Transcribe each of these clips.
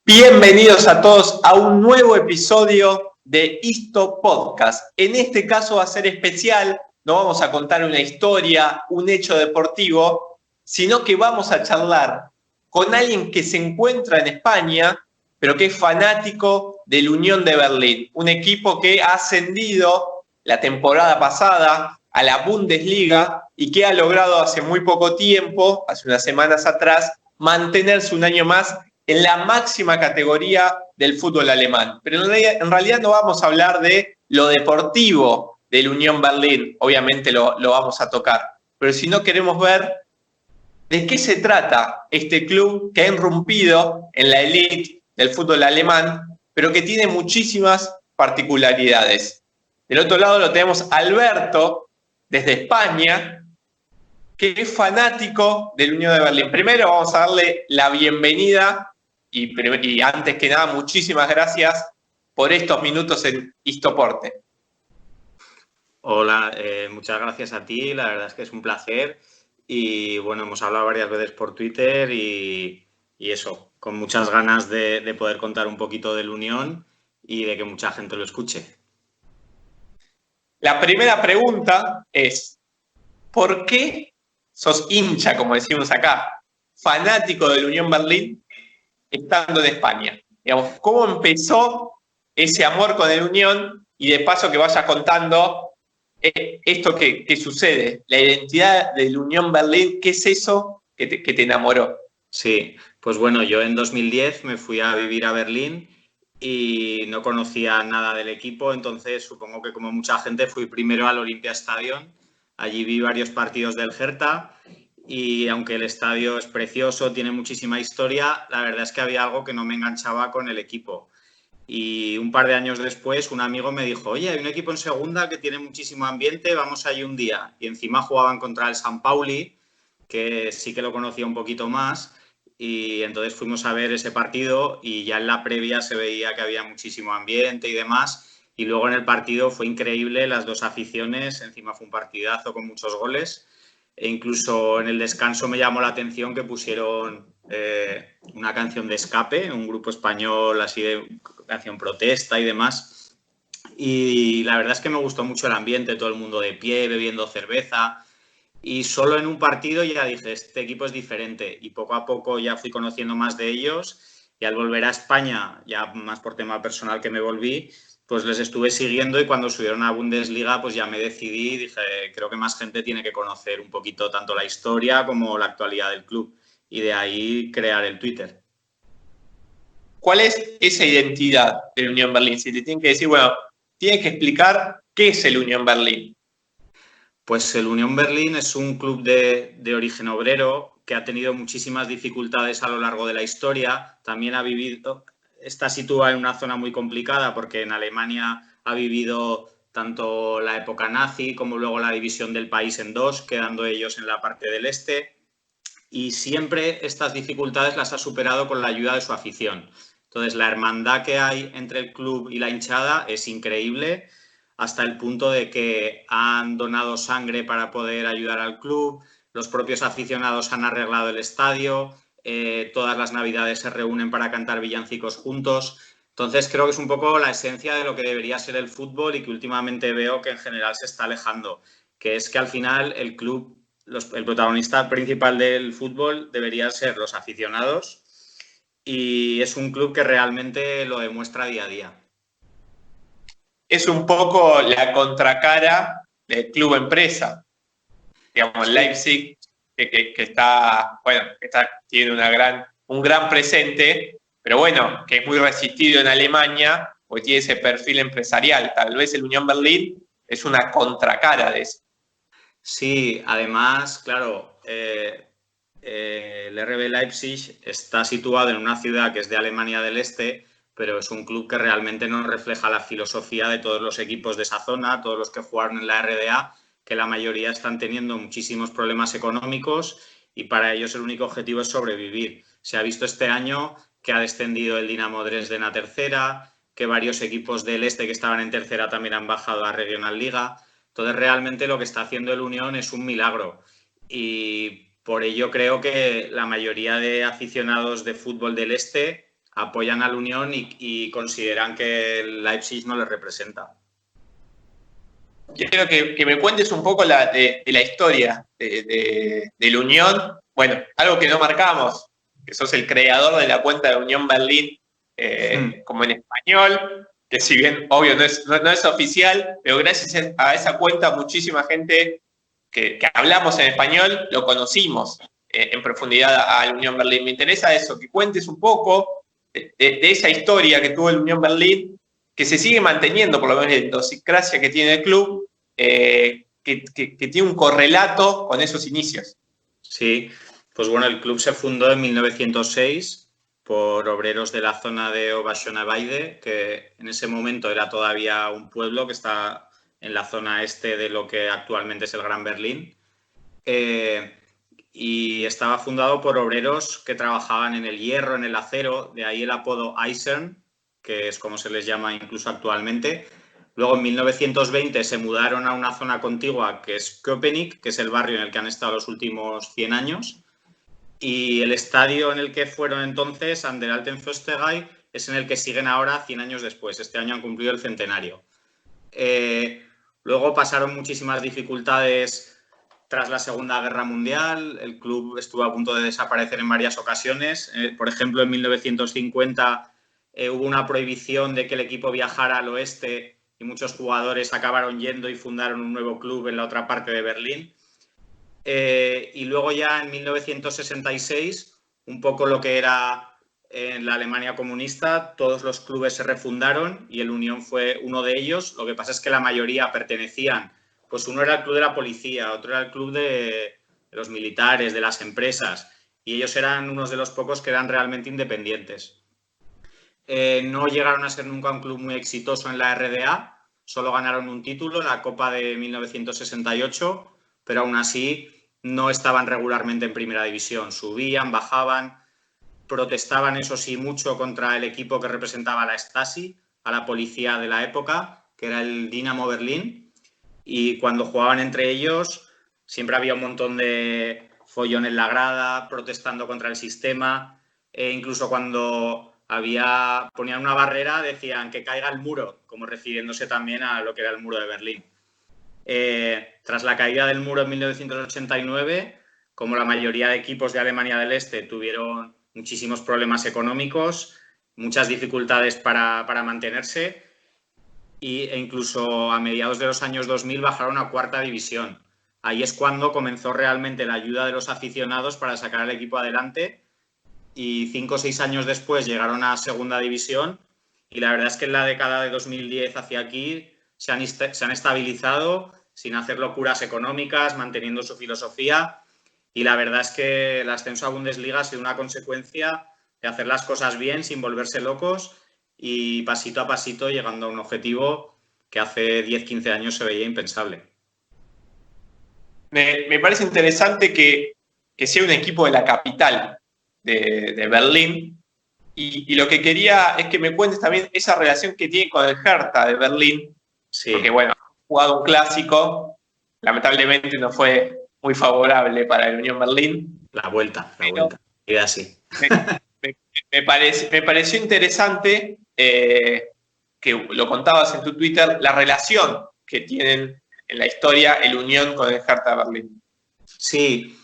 Bienvenidos a todos a un nuevo episodio de Isto Podcast. En este caso va a ser especial, no vamos a contar una historia, un hecho deportivo, sino que vamos a charlar con alguien que se encuentra en España, pero que es fanático del Unión de Berlín, un equipo que ha ascendido la temporada pasada a la Bundesliga y que ha logrado hace muy poco tiempo, hace unas semanas atrás, mantenerse un año más en la máxima categoría del fútbol alemán. Pero en realidad no vamos a hablar de lo deportivo del Unión Berlín, obviamente lo vamos a tocar, pero si no queremos ver de qué se trata este club que ha irrumpido en la elite del fútbol alemán, pero que tiene muchísimas particularidades. Del otro lado lo tenemos Alberto, desde España, que es fanático del Unión de Berlín. Primero vamos a darle la bienvenida y antes que nada, muchísimas gracias por estos minutos en Istoporte. Hola, muchas gracias a ti, la verdad es que es un placer y bueno, hemos hablado varias veces por Twitter y eso, con muchas ganas de poder contar un poquito del Unión y de que mucha gente lo escuche. La primera pregunta es, ¿por qué sos hincha, como decimos acá, fanático del Unión Berlín, estando en España? Digamos, ¿cómo empezó ese amor con el Unión? Y de paso que vayas contando esto que sucede, la identidad del Unión Berlín, ¿qué es eso que te enamoró? Sí, pues bueno, yo en 2010 me fui a vivir a Berlín y no conocía nada del equipo, entonces supongo que como mucha gente fui primero al Olympiastadion. Allí vi varios partidos del Hertha y aunque el estadio es precioso, tiene muchísima historia, la verdad es que había algo que no me enganchaba con el equipo. Y un par de años después un amigo me dijo, oye, hay un equipo en segunda que tiene muchísimo ambiente, vamos allí un día. Y encima jugaban contra el San Pauli, que sí que lo conocía un poquito más. Y entonces fuimos a ver ese partido y ya en la previa se veía que había muchísimo ambiente y demás. Y luego en el partido fue increíble, las dos aficiones, encima fue un partidazo con muchos goles. E incluso en el descanso me llamó la atención que pusieron una canción de Escape, un grupo español así de canción protesta y demás. Y la verdad es que me gustó mucho el ambiente, todo el mundo de pie, bebiendo cerveza. Y solo en un partido ya dije, este equipo es diferente. Y poco a poco ya fui conociendo más de ellos. Y al volver a España, ya más por tema personal que me volví, pues les estuve siguiendo y cuando subieron a Bundesliga, pues ya me decidí y dije, creo que más gente tiene que conocer un poquito tanto la historia como la actualidad del club. Y de ahí crear el Twitter. ¿Cuál es esa identidad del Unión Berlín? Si te tienen que decir, bueno, tienes que explicar qué es el Unión Berlín. Pues el Unión Berlín es un club de origen obrero que ha tenido muchísimas dificultades a lo largo de la historia. También está situado en una zona muy complicada porque en Alemania ha vivido tanto la época nazi como luego la división del país en dos, quedando ellos en la parte del este. Y siempre estas dificultades las ha superado con la ayuda de su afición. Entonces, la hermandad que hay entre el club y la hinchada es increíble, hasta el punto de que han donado sangre para poder ayudar al club, los propios aficionados han arreglado el estadio, todas las navidades se reúnen para cantar villancicos juntos. Entonces, creo que es un poco la esencia de lo que debería ser el fútbol y que últimamente veo que en general se está alejando, que es que al final el club, el protagonista principal del fútbol deberían ser los aficionados y es un club que realmente lo demuestra día a día. Es un poco la contracara del club empresa. Digamos, Sí. Leipzig, que está, bueno, tiene un gran presente, pero bueno, que es muy resistido en Alemania, porque tiene ese perfil empresarial. Tal vez el Unión Berlín es una contracara de eso. Sí, además, claro, el RB Leipzig está situado en una ciudad que es de Alemania del Este, pero es un club que realmente no refleja la filosofía de todos los equipos de esa zona, todos los que jugaron en la RDA, que la mayoría están teniendo muchísimos problemas económicos y para ellos el único objetivo es sobrevivir. Se ha visto este año que ha descendido el Dinamo Dresden a tercera, que varios equipos del Este que estaban en tercera también han bajado a Regional Liga. Entonces, realmente lo que está haciendo el Unión es un milagro y por ello creo que la mayoría de aficionados de fútbol del Este apoyan al Unión y consideran que el Leipzig no les representa. Quiero que me cuentes un poco de la historia de la Unión. Bueno, algo que no marcamos, que sos el creador de la cuenta de Unión Berlín, como en español, que si bien, obvio, no es oficial, pero gracias a esa cuenta muchísima gente que hablamos en español lo conocimos en profundidad a la Unión Berlín. Me interesa eso, que cuentes un poco de esa historia que tuvo el Unión Berlín, que se sigue manteniendo, por lo menos la idiosincrasia que tiene el club, que tiene un correlato con esos inicios. Sí, pues bueno, el club se fundó en 1906 por obreros de la zona de Oberschöneweide, que en ese momento era todavía un pueblo que está en la zona este de lo que actualmente es el Gran Berlín. Y estaba fundado por obreros que trabajaban en el hierro, en el acero, de ahí el apodo Eisern, que es como se les llama incluso actualmente. Luego, en 1920, se mudaron a una zona contigua que es Köpenick, que es el barrio en el que han estado los últimos 100 años. Y el estadio en el que fueron entonces, an der Alten Försterei, es en el que siguen ahora 100 años después. Este año han cumplido el centenario. Luego pasaron muchísimas dificultades tras la Segunda Guerra Mundial. El club estuvo a punto de desaparecer en varias ocasiones. Por ejemplo, en 1950 hubo una prohibición de que el equipo viajara al oeste y muchos jugadores acabaron yendo y fundaron un nuevo club en la otra parte de Berlín. Y luego ya en 1966, un poco lo que era en la Alemania comunista, todos los clubes se refundaron y el Unión fue uno de ellos. Lo que pasa es que la mayoría pertenecían, pues uno era el club de la policía, otro era el club de los militares, de las empresas, y ellos eran unos de los pocos que eran realmente independientes. No llegaron a ser nunca un club muy exitoso en la RDA, solo ganaron un título, la Copa de 1968, pero aún así no estaban regularmente en primera división, subían, bajaban, protestaban, eso sí, mucho contra el equipo que representaba a la Stasi, a la policía de la época, que era el Dinamo Berlín, y cuando jugaban entre ellos siempre había un montón de follón en la grada, protestando contra el sistema, incluso cuando ponían una barrera decían que caiga el muro, como refiriéndose también a lo que era el muro de Berlín. Tras la caída del muro en 1989, como la mayoría de equipos de Alemania del Este tuvieron muchísimos problemas económicos, muchas dificultades para mantenerse e incluso a mediados de los años 2000 bajaron a cuarta división. Ahí es cuando comenzó realmente la ayuda de los aficionados para sacar al equipo adelante y 5 o 6 años después llegaron a segunda división y la verdad es que en la década de 2010 hacia aquí se han estabilizado sin hacer locuras económicas, manteniendo su filosofía. Y la verdad es que el ascenso a Bundesliga ha sido una consecuencia de hacer las cosas bien, sin volverse locos y pasito a pasito llegando a un objetivo que hace 10-15 años se veía impensable. Me parece interesante que sea un equipo de la capital de Berlín. Y lo que quería es que me cuentes también esa relación que tiene con el Hertha de Berlín. Sí. Porque, bueno, ha jugado un clásico, lamentablemente no fue muy favorable para el Unión Berlín. La vuelta. Y así. Me pareció interesante que lo contabas en tu Twitter, la relación que tienen en la historia el Unión con el Hertha Berlín. Sí,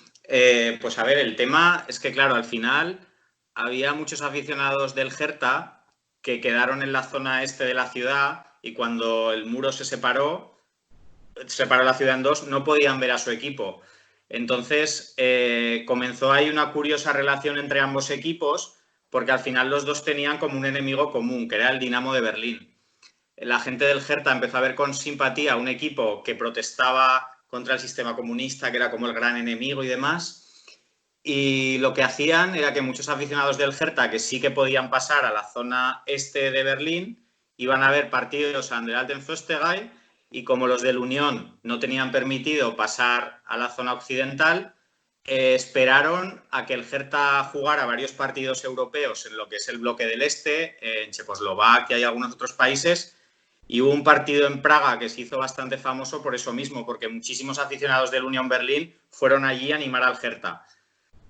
pues a ver, el tema es que, claro, al final había muchos aficionados del Hertha que quedaron en la zona este de la ciudad y cuando el muro se separó la ciudad en dos, no podían ver a su equipo. Entonces comenzó ahí una curiosa relación entre ambos equipos porque al final los dos tenían como un enemigo común, que era el Dinamo de Berlín. La gente del Hertha empezó a ver con simpatía a un equipo que protestaba contra el sistema comunista, que era como el gran enemigo y demás. Y lo que hacían era que muchos aficionados del Hertha, que sí que podían pasar a la zona este de Berlín, iban a ver partidos an der Alten Försterei y como los del Unión no tenían permitido pasar a la zona occidental, esperaron a que el Hertha jugara varios partidos europeos en lo que es el bloque del Este, en Checoslovaquia y algunos otros países, y hubo un partido en Praga que se hizo bastante famoso por eso mismo, porque muchísimos aficionados del Unión Berlín fueron allí a animar al Hertha.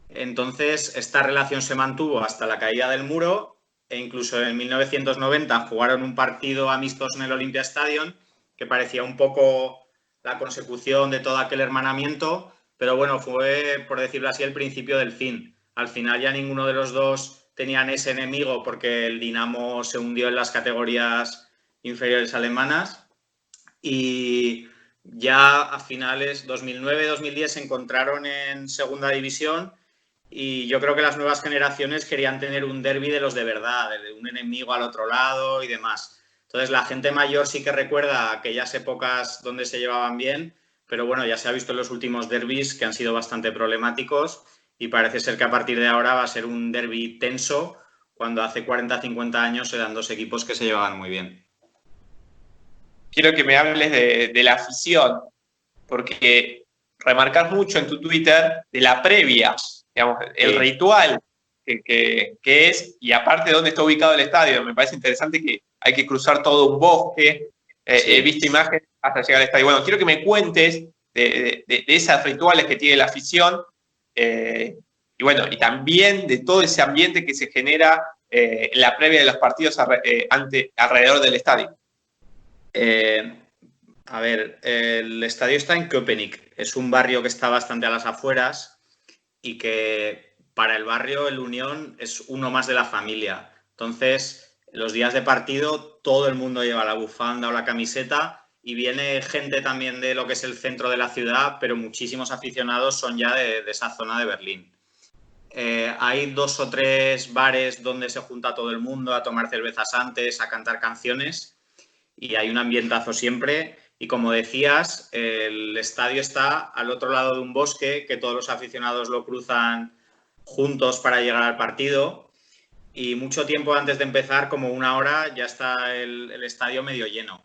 Entonces, esta relación se mantuvo hasta la caída del muro e incluso en 1990 jugaron un partido amistoso en el Olympia Stadium que parecía un poco la consecución de todo aquel hermanamiento, pero bueno, fue, por decirlo así, el principio del fin. Al final ya ninguno de los dos tenían ese enemigo porque el Dinamo se hundió en las categorías inferiores alemanas y ya a finales 2009-2010 se encontraron en segunda división y yo creo que las nuevas generaciones querían tener un derbi de los de verdad, de un enemigo al otro lado y demás. Entonces la gente mayor sí que recuerda aquellas épocas donde se llevaban bien, pero bueno, ya se ha visto en los últimos derbis que han sido bastante problemáticos y parece ser que a partir de ahora va a ser un derbi tenso cuando hace 40-50 años eran dos equipos que se llevaban muy bien. Quiero que me hables de la afición, porque remarcas mucho en tu Twitter de la previa, digamos, el ritual que es, y aparte de dónde está ubicado el estadio. Me parece interesante que hay que cruzar todo un bosque. He visto imágenes hasta llegar al estadio. Bueno, quiero que me cuentes de esos rituales que tiene la afición y bueno, y también de todo ese ambiente que se genera en la previa de los partidos alrededor del estadio. A ver, el estadio está en Köpenick. Es un barrio que está bastante a las afueras y que para el barrio el Unión es uno más de la familia. Entonces, los días de partido todo el mundo lleva la bufanda o la camiseta y viene gente también de lo que es el centro de la ciudad, pero muchísimos aficionados son ya de esa zona de Berlín. Hay 2 o 3 bares donde se junta todo el mundo a tomar cervezas antes, a cantar canciones y hay un ambientazo siempre. Y como decías, el estadio está al otro lado de un bosque que todos los aficionados lo cruzan juntos para llegar al partido y mucho tiempo antes de empezar, como 1 hora, ya está el estadio medio lleno.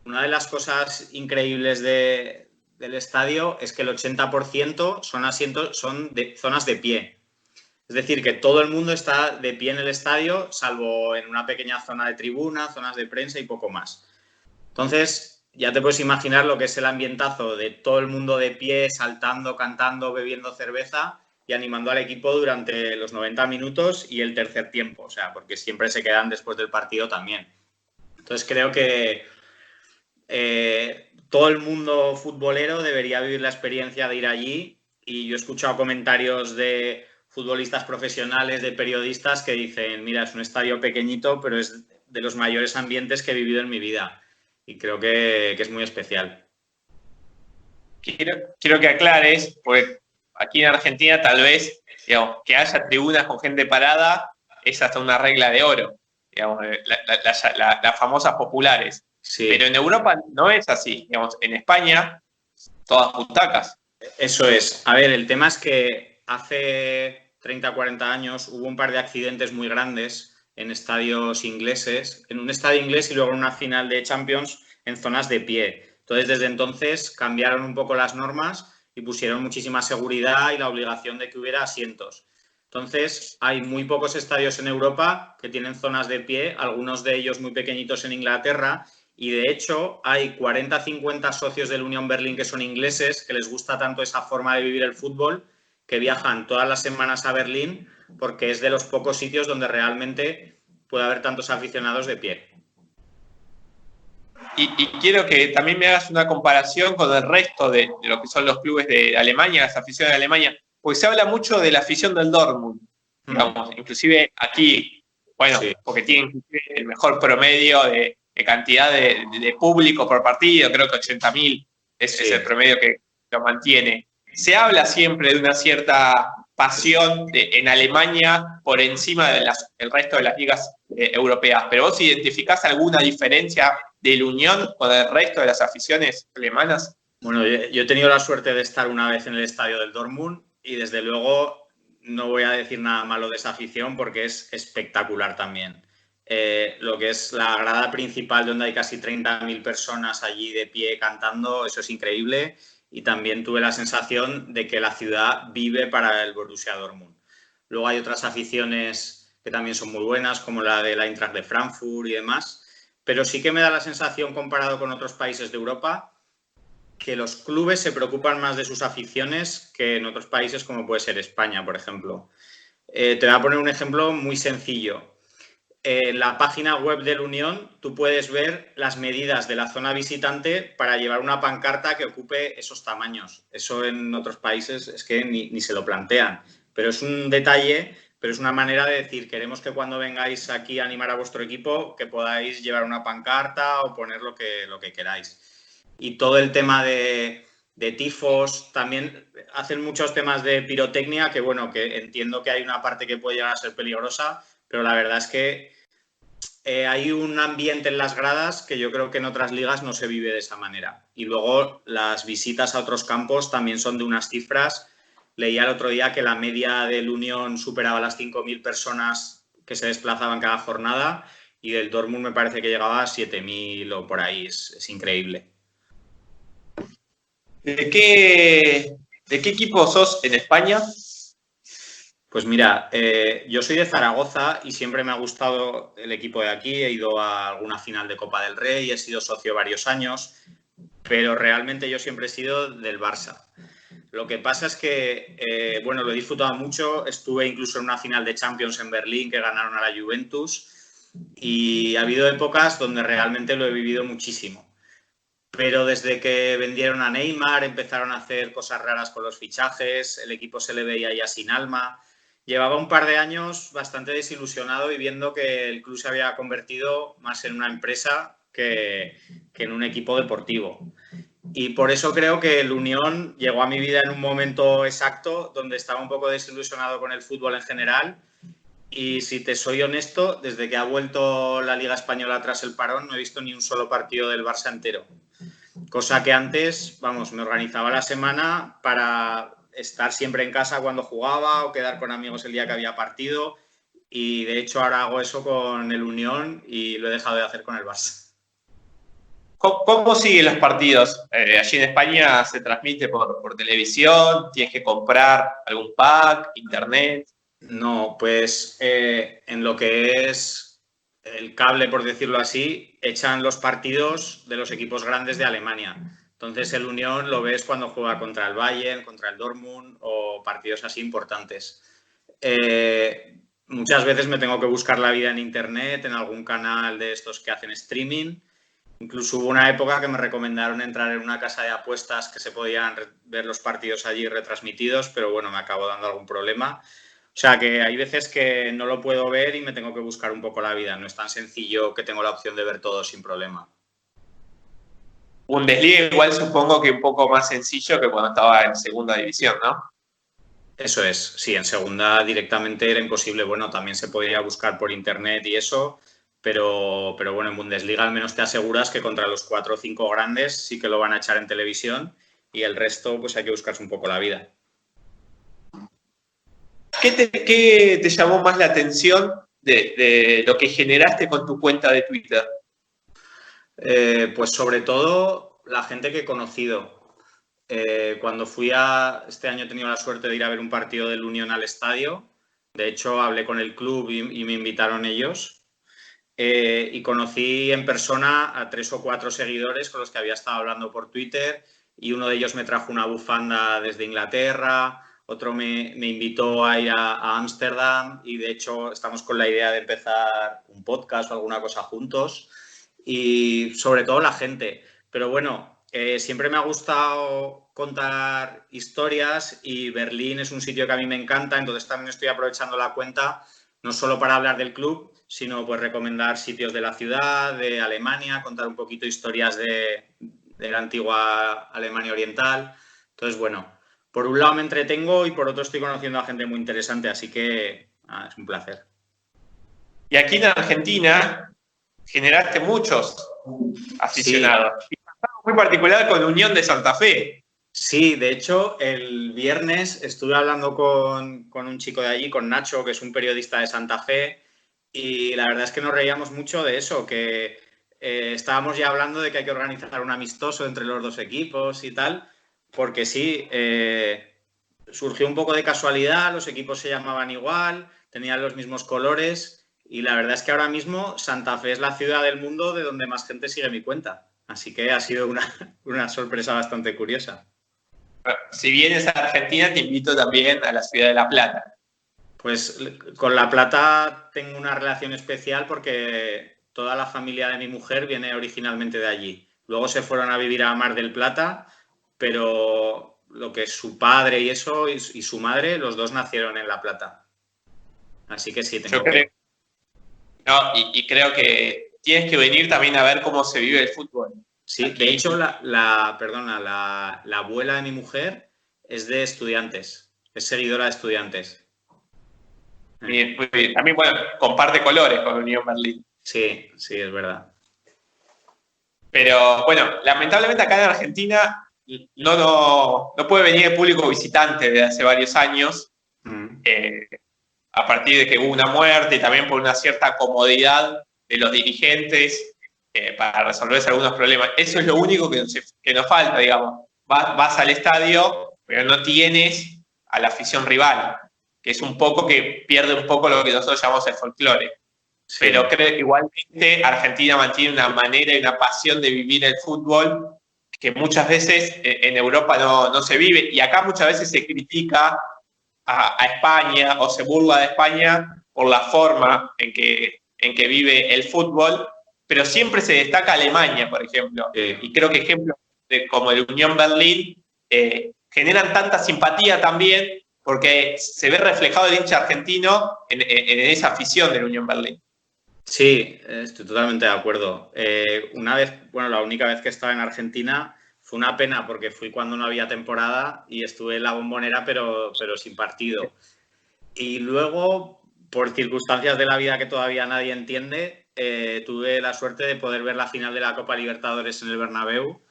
Una de las cosas increíbles del estadio es que el 80% son de zonas de pie. Es decir, que todo el mundo está de pie en el estadio, salvo en una pequeña zona de tribuna, zonas de prensa y poco más. Entonces, ya te puedes imaginar lo que es el ambientazo de todo el mundo de pie, saltando, cantando, bebiendo cerveza y animando al equipo durante los 90 minutos y el tercer tiempo, o sea, porque siempre se quedan después del partido también. Entonces, creo que todo el mundo futbolero debería vivir la experiencia de ir allí y yo he escuchado comentarios de futbolistas profesionales, de periodistas que dicen, mira, es un estadio pequeñito, pero es de los mayores ambientes que he vivido en mi vida y creo que es muy especial. Quiero que aclares, porque aquí en Argentina tal vez, digamos, que haya tribunas con gente parada es hasta una regla de oro, digamos, las famosas populares. Sí. Pero en Europa no es así, digamos, en España todas butacas. Eso es. A ver, el tema es que hace 30, 40 años hubo un par de accidentes muy grandes en estadios ingleses, en un estadio inglés y luego en una final de Champions en zonas de pie. Entonces, desde entonces cambiaron un poco las normas y pusieron muchísima seguridad y la obligación de que hubiera asientos. Entonces, hay muy pocos estadios en Europa que tienen zonas de pie, algunos de ellos muy pequeñitos en Inglaterra, y de hecho hay 40-50 socios del Unión Berlín que son ingleses, que les gusta tanto esa forma de vivir el fútbol, que viajan todas las semanas a Berlín porque es de los pocos sitios donde realmente puede haber tantos aficionados de pie. Y quiero que también me hagas una comparación con el resto de lo que son los clubes de Alemania, las aficiones de Alemania, porque se habla mucho de la afición del Dortmund, digamos, inclusive aquí, bueno, sí, porque tienen el mejor promedio de cantidad de público por partido, creo que 80.000 es el promedio que lo mantiene. Se habla siempre de una cierta pasión en Alemania por encima del resto de las ligas europeas, pero ¿vos identificás alguna diferencia del Unión con el resto de las aficiones alemanas? Bueno, yo he tenido la suerte de estar una vez en el estadio del Dortmund y desde luego no voy a decir nada malo de esa afición porque es espectacular también. Lo que es la grada principal donde hay casi 30.000 personas allí de pie cantando, eso es increíble y también tuve la sensación de que la ciudad vive para el Borussia Dortmund. Luego hay otras aficiones que también son muy buenas como la de la Eintracht de Frankfurt y demás, pero sí que me da la sensación comparado con otros países de Europa que los clubes se preocupan más de sus aficiones que en otros países como puede ser España, por ejemplo. Te voy a poner un ejemplo muy sencillo. en la página web del Unión tú puedes ver las medidas de la zona visitante para llevar una pancarta que ocupe esos tamaños. Eso en otros países es que ni se lo plantean. Pero es un detalle, pero es una manera de decir, queremos que cuando vengáis aquí a animar a vuestro equipo, que podáis llevar una pancarta o poner lo que queráis. Y todo el tema de tifos, también hacen muchos temas de pirotecnia, que bueno, que entiendo que hay una parte que puede llegar a ser peligrosa, pero la verdad es que hay un ambiente en las gradas que yo creo que en otras ligas no se vive de esa manera. Y luego las visitas a otros campos también son de unas cifras. Leía el otro día que la media del Unión superaba las 5.000 personas que se desplazaban cada jornada y del Dortmund me parece que llegaba a 7.000 o por ahí. Es increíble. ¿De qué equipo sos en España? Pues mira, yo soy de Zaragoza y siempre me ha gustado el equipo de aquí. He ido a alguna final de Copa del Rey, he sido socio varios años, pero realmente yo siempre he sido del Barça. Lo que pasa es que, bueno, lo he disfrutado mucho. Estuve incluso en una final de Champions en Berlín que ganaron a la Juventus y ha habido épocas donde realmente lo he vivido muchísimo. Pero desde que vendieron a Neymar, empezaron a hacer cosas raras con los fichajes, el equipo se le veía ya sin alma. Llevaba un par de años bastante desilusionado y viendo que el club se había convertido más en una empresa que en un equipo deportivo. Y por eso creo que el Unión llegó a mi vida en un momento exacto donde estaba un poco desilusionado con el fútbol en general. Y si te soy honesto, desde que ha vuelto la Liga Española tras el parón, no he visto ni un solo partido del Barça entero. Cosa que antes, vamos, me organizaba la semana para estar siempre en casa cuando jugaba o quedar con amigos el día que había partido. Y de hecho ahora hago eso con el Unión y lo he dejado de hacer con el Barça. ¿Cómo siguen los partidos? Allí en España se transmite por televisión, tienes que comprar algún pack, internet. No, pues en lo que es el cable, por decirlo así, echan los partidos de los equipos grandes de Alemania. Entonces el Unión lo ves cuando juega contra el Bayern, contra el Dortmund o partidos así importantes. Muchas veces me tengo que buscar la vida en internet, en algún canal de estos que hacen streaming. Incluso hubo una época que me recomendaron entrar en una casa de apuestas que se podían ver los partidos allí retransmitidos, pero bueno, me acabó dando algún problema. O sea que hay veces que no lo puedo ver y me tengo que buscar un poco la vida. No es tan sencillo que tengo la opción de ver todo sin problema. Bundesliga igual supongo que un poco más sencillo que cuando estaba en segunda división, ¿no? Eso es, sí, en segunda directamente era imposible. Bueno, también se podía buscar por internet y eso, pero bueno, en Bundesliga al menos te aseguras que contra los 4 o 5 grandes sí que lo van a echar en televisión y el resto pues hay que buscarse un poco la vida. ¿Qué te llamó más la atención de lo que generaste con tu cuenta de Twitter? Pues sobre todo la gente que he conocido. Cuando este año he tenido la suerte de ir a ver un partido del Unión al estadio. De hecho, hablé con el club y me invitaron ellos. Y conocí en persona a 3 o 4 seguidores con los que había estado hablando por Twitter y uno de ellos me trajo una bufanda desde Inglaterra, otro me invitó a ir a Ámsterdam y de hecho estamos con la idea de empezar un podcast o alguna cosa juntos y sobre todo la gente. Pero bueno, siempre me ha gustado contar historias y Berlín es un sitio que a mí me encanta, entonces también estoy aprovechando la cuenta no solo para hablar del club, sino pues recomendar sitios de la ciudad, de Alemania, contar un poquito historias de la antigua Alemania Oriental. Entonces, bueno, por un lado me entretengo y por otro estoy conociendo a gente muy interesante, así que es un placer. Y aquí en Argentina generaste muchos aficionados. Sí. Muy particular con Unión de Santa Fe. Sí, de hecho, el viernes estuve hablando con un chico de allí, con Nacho, que es un periodista de Santa Fe, y la verdad es que nos reíamos mucho de eso, que estábamos ya hablando de que hay que organizar un amistoso entre los dos equipos y tal, porque sí, surgió un poco de casualidad, los equipos se llamaban igual, tenían los mismos colores, y la verdad es que ahora mismo Santa Fe es la ciudad del mundo de donde más gente sigue mi cuenta. Así que ha sido una sorpresa bastante curiosa. Si vienes a Argentina, te invito también a la ciudad de La Plata. Pues con La Plata tengo una relación especial porque toda la familia de mi mujer viene originalmente de allí. Luego se fueron a vivir a Mar del Plata, pero lo que es su padre y eso y su madre, los dos nacieron en La Plata. Así que sí, Yo creo, no, y creo que tienes que venir también a ver cómo se vive el fútbol. Sí, Aquí. de hecho, la abuela de mi mujer es de Estudiantes, es seguidora de Estudiantes. Muy bien. También, bueno, comparte colores con Unión Berlín. Sí, sí, es verdad. Pero bueno, lamentablemente acá en Argentina no puede venir el público visitante desde hace varios años, a partir de que hubo una muerte y también por una cierta comodidad de los dirigentes para resolverse algunos problemas. Eso es lo único que nos falta, digamos. Vas al estadio, pero no tienes a la afición rival, que es un poco que pierde un poco lo que nosotros llamamos el folclore. Sí. Pero creo que igualmente Argentina mantiene una manera y una pasión de vivir el fútbol que muchas veces en Europa no se vive, y acá muchas veces se critica a España o se burla de España por la forma en que vive el fútbol, pero siempre se destaca Alemania, por ejemplo, y creo que ejemplos como el Unión Berlín generan tanta simpatía también porque se ve reflejado el hincha argentino en esa afición del Unión Berlín. Sí, estoy totalmente de acuerdo. Una vez, bueno, la única vez que estaba en Argentina fue una pena porque fui cuando no había temporada y estuve en la Bombonera, pero sin partido. Y luego, por circunstancias de la vida que todavía nadie entiende, tuve la suerte de poder ver la final de la Copa Libertadores en el Bernabéu.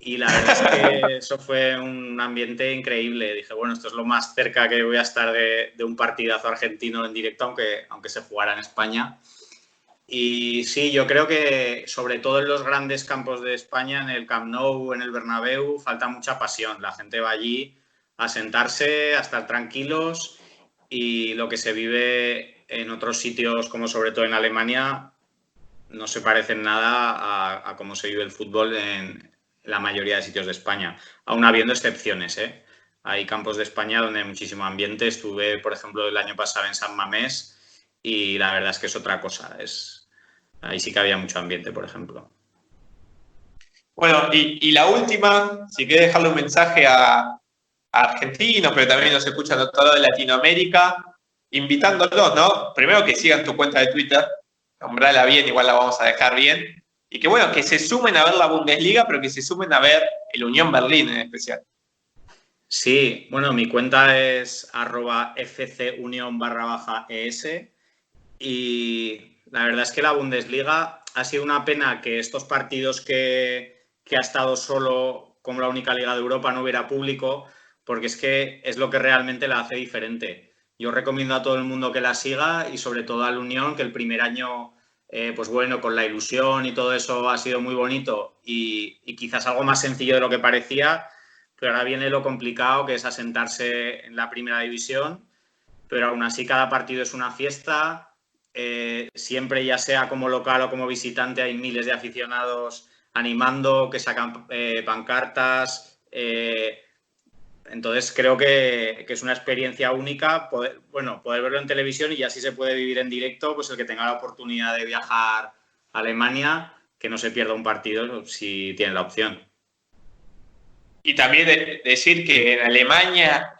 Y la verdad es que eso fue un ambiente increíble. Dije, bueno, esto es lo más cerca que voy a estar de un partidazo argentino en directo, aunque se jugara en España. Y sí, yo creo que sobre todo en los grandes campos de España, en el Camp Nou, en el Bernabéu, falta mucha pasión. La gente va allí a sentarse, a estar tranquilos, y lo que se vive en otros sitios, como sobre todo en Alemania, no se parece en nada a cómo se vive el fútbol en la mayoría de sitios de España, aún habiendo excepciones, ¿eh? Hay campos de España donde hay muchísimo ambiente. Estuve, por ejemplo, el año pasado en San Mamés y la verdad es que es otra cosa. Ahí sí que había mucho ambiente, por ejemplo. Bueno, y la última, si querés dejarle un mensaje a argentinos, pero también nos escuchan a todo de Latinoamérica, invitándolos, ¿no? Primero que sigan tu cuenta de Twitter, nombrala bien, igual la vamos a dejar bien, y que bueno, que se sumen a ver la Bundesliga, pero que se sumen a ver el Unión Berlín en especial. Sí, bueno, mi cuenta es @fcunion_es y la verdad es que la Bundesliga ha sido una pena que estos partidos que ha estado solo como la única liga de Europa no hubiera público, porque es que es lo que realmente la hace diferente. Yo recomiendo a todo el mundo que la siga y sobre todo a la Unión, que el primer año, pues bueno, con la ilusión y todo eso ha sido muy bonito y quizás algo más sencillo de lo que parecía, pero ahora viene lo complicado, que es asentarse en la primera división, pero aún así cada partido es una fiesta. Siempre, ya sea como local o como visitante, hay miles de aficionados animando, que sacan pancartas. Entonces creo que es una experiencia única poder verlo en televisión, y ya si se puede vivir en directo, pues el que tenga la oportunidad de viajar a Alemania, que no se pierda un partido si tiene la opción. Y también decir que en Alemania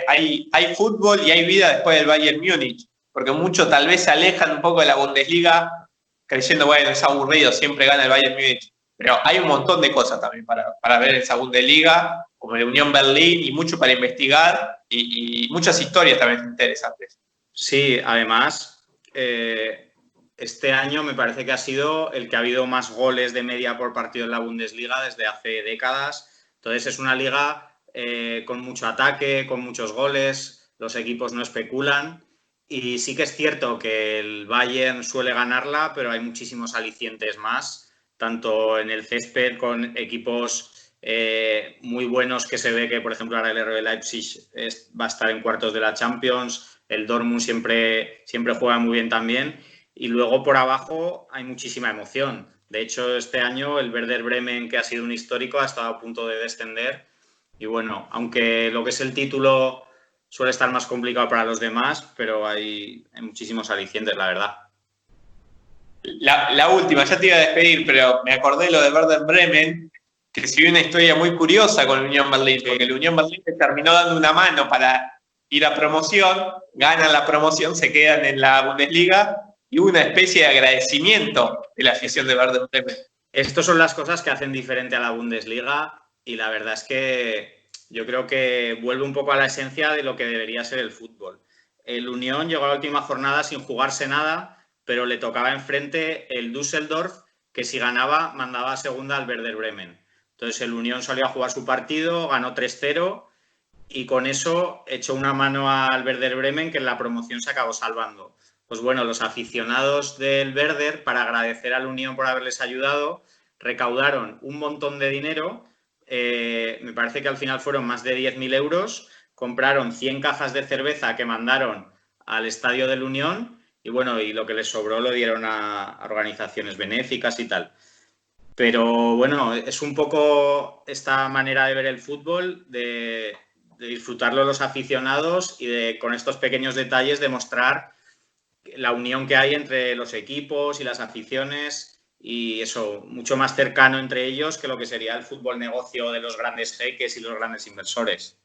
hay fútbol y hay vida después del Bayern Múnich, porque muchos tal vez se alejan un poco de la Bundesliga creyendo, bueno, es aburrido, siempre gana el Bayern Múnich. Pero hay un montón de cosas también para ver en esa Bundesliga, como la Unión Berlín, y mucho para investigar, y muchas historias también interesantes. Sí, además, este año me parece que ha sido el que ha habido más goles de media por partido en la Bundesliga desde hace décadas. Entonces es una liga con mucho ataque, con muchos goles, los equipos no especulan, y sí que es cierto que el Bayern suele ganarla, pero hay muchísimos alicientes más, tanto en el césped con equipos muy buenos, que se ve que, por ejemplo, ahora el RB Leipzig va a estar en cuartos de la Champions, el Dortmund siempre juega muy bien también, y luego por abajo hay muchísima emoción. De hecho, este año el Werder Bremen, que ha sido un histórico, ha estado a punto de descender. Y bueno, aunque lo que es el título suele estar más complicado para los demás, pero hay muchísimos alicientes, la verdad. La última, ya te iba a despedir, pero me acordé de lo de Werder Bremen, que si una historia muy curiosa con el Unión Berlín, porque el Unión Berlín le terminó dando una mano para ir a promoción, ganan la promoción, se quedan en la Bundesliga y hubo una especie de agradecimiento de la afición de Werder Bremen. Estas son las cosas que hacen diferente a la Bundesliga y la verdad es que yo creo que vuelve un poco a la esencia de lo que debería ser el fútbol. El Unión llegó a la última jornada sin jugarse nada, pero le tocaba enfrente el Düsseldorf, que si ganaba mandaba a segunda al Werder Bremen. Entonces el Unión salió a jugar su partido, ganó 3-0 y con eso echó una mano al Werder Bremen, que en la promoción se acabó salvando. Pues bueno, los aficionados del Werder, para agradecer al Unión por haberles ayudado, recaudaron un montón de dinero, me parece que al final fueron más de 10.000 euros, compraron 100 cajas de cerveza que mandaron al estadio del Unión y bueno, y lo que les sobró lo dieron a organizaciones benéficas y tal. Pero bueno, es un poco esta manera de ver el fútbol, de disfrutarlo los aficionados y de con estos pequeños detalles demostrar la unión que hay entre los equipos y las aficiones y eso, mucho más cercano entre ellos que lo que sería el fútbol negocio de los grandes jeques y los grandes inversores.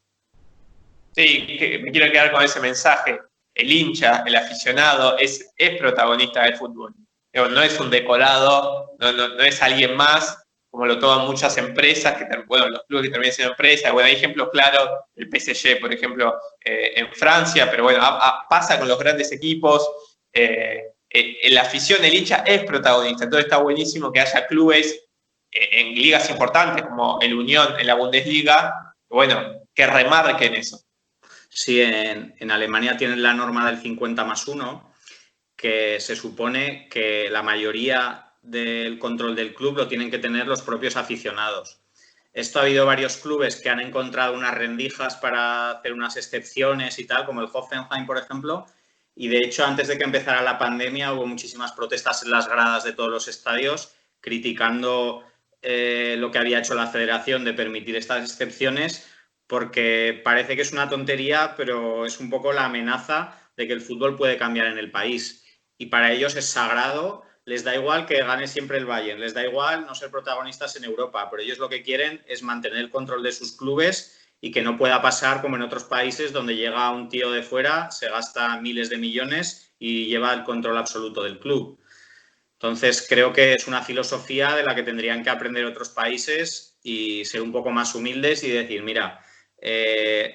Sí, que me quiero quedar con ese mensaje. El hincha, el aficionado, es protagonista del fútbol. No es un decorado, no es alguien más, como lo toman muchas empresas, bueno, los clubes que terminan siendo empresas. Bueno, hay ejemplos claros, el PSG, por ejemplo, en Francia, pero bueno, pasa con los grandes equipos. La afición, el hincha es protagonista, entonces está buenísimo que haya clubes en ligas importantes como el Unión en la Bundesliga, bueno, que remarquen eso. Sí, en Alemania tienen la norma del 50+1, que se supone que la mayoría del control del club lo tienen que tener los propios aficionados. Esto ha habido varios clubes que han encontrado unas rendijas para hacer unas excepciones y tal, como el Hoffenheim, por ejemplo, y de hecho antes de que empezara la pandemia hubo muchísimas protestas en las gradas de todos los estadios criticando lo que había hecho la federación de permitir estas excepciones, porque parece que es una tontería, pero es un poco la amenaza de que el fútbol puede cambiar en el país. Y para ellos es sagrado, les da igual que gane siempre el Bayern, les da igual no ser protagonistas en Europa, pero ellos lo que quieren es mantener el control de sus clubes y que no pueda pasar como en otros países donde llega un tío de fuera, se gasta miles de millones y lleva el control absoluto del club. Entonces creo que es una filosofía de la que tendrían que aprender otros países y ser un poco más humildes y decir, mira,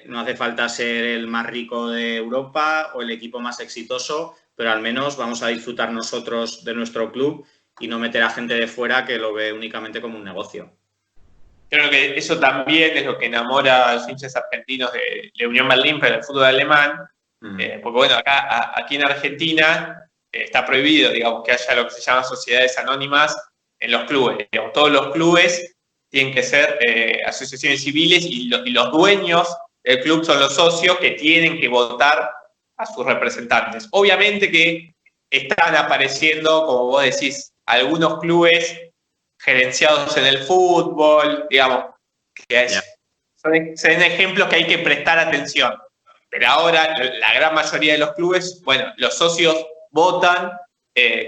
no hace falta ser el más rico de Europa o el equipo más exitoso, pero al menos vamos a disfrutar nosotros de nuestro club y no meter a gente de fuera que lo ve únicamente como un negocio. Creo que eso también es lo que enamora a los hinchas argentinos de Unión Berlín, pero del fútbol alemán, porque bueno, aquí en Argentina está prohibido, digamos, que haya lo que se llama sociedades anónimas en los clubes. Digamos, todos los clubes tienen que ser asociaciones civiles y los dueños del club son los socios que tienen que votar a sus representantes. Obviamente que están apareciendo, como vos decís, algunos clubes gerenciados en el fútbol, digamos, que son ejemplos que hay que prestar atención. Pero ahora la gran mayoría de los clubes, bueno, los socios votan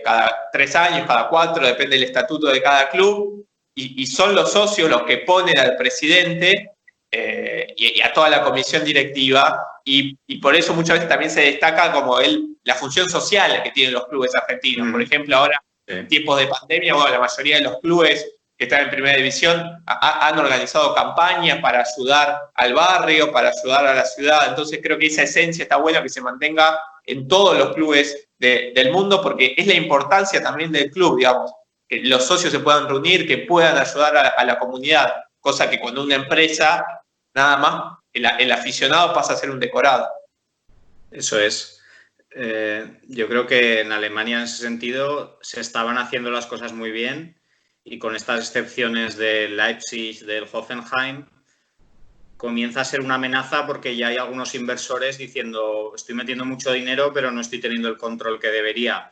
cada 3 años, cada 4, depende del estatuto de cada club, y son los socios los que ponen al presidente y a toda la comisión directiva, y por eso muchas veces también se destaca como la función social que tienen los clubes argentinos. Por ejemplo, ahora, en tiempos de pandemia, bueno, la mayoría de los clubes que están en primera división han organizado campañas para ayudar al barrio, para ayudar a la ciudad. Entonces creo que esa esencia está buena que se mantenga en todos los clubes del mundo, porque es la importancia también del club, digamos, que los socios se puedan reunir, que puedan ayudar a la comunidad, cosa que cuando una empresa, nada más, el aficionado pasa a ser un decorado. Eso es. Yo creo que en Alemania en ese sentido se estaban haciendo las cosas muy bien y con estas excepciones del Leipzig, del Hoffenheim, comienza a ser una amenaza porque ya hay algunos inversores diciendo estoy metiendo mucho dinero pero no estoy teniendo el control que debería.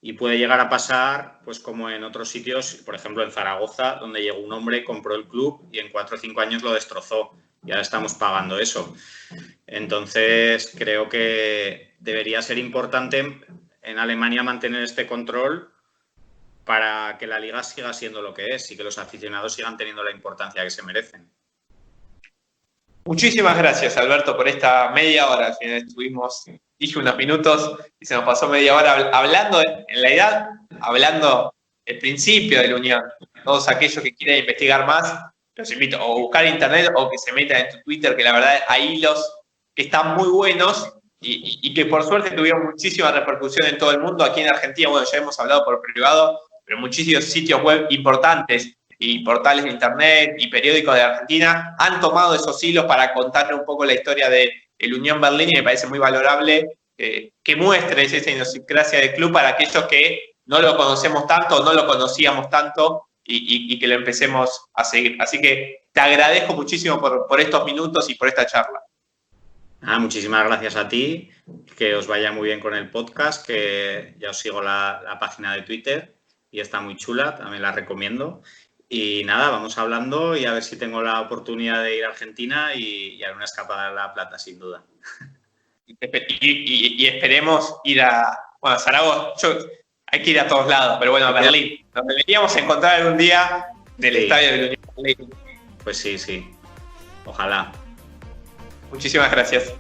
Y puede llegar a pasar, pues como en otros sitios, por ejemplo en Zaragoza, donde llegó un hombre, compró el club y en 4 o 5 años lo destrozó. y ahora estamos pagando eso. Entonces, creo que debería ser importante en Alemania mantener este control para que la liga siga siendo lo que es y que los aficionados sigan teniendo la importancia que se merecen. Muchísimas gracias, Alberto, por esta media hora. Al final dije unos minutos y se nos pasó media hora hablando, en la edad, hablando del principio de la Unión. Todos aquellos que quieran investigar más, los invito a buscar internet o que se metan en tu Twitter, que la verdad hay hilos que están muy buenos y que por suerte tuvieron muchísima repercusión en todo el mundo. Aquí en Argentina, bueno, ya hemos hablado por privado, pero muchísimos sitios web importantes y portales de internet y periódicos de Argentina han tomado esos hilos para contarle un poco la historia de el Unión Berlín, y me parece muy valorable que muestres esa idiosincrasia del club para aquellos que no lo conocemos tanto, no lo conocíamos tanto y que lo empecemos a seguir. Así que te agradezco muchísimo por estos minutos y por esta charla. Muchísimas gracias a ti, que os vaya muy bien con el podcast, que ya os sigo la página de Twitter y está muy chula, también la recomiendo. Y nada, vamos hablando y a ver si tengo la oportunidad de ir a Argentina y a una escapada a La Plata, sin duda. Y esperemos ir a Zaragoza. Hay que ir a todos lados, pero bueno, a Berlín. Nos deberíamos encontrar algún día del estadio de la Unión Berlín. Pues sí. Ojalá. Muchísimas gracias.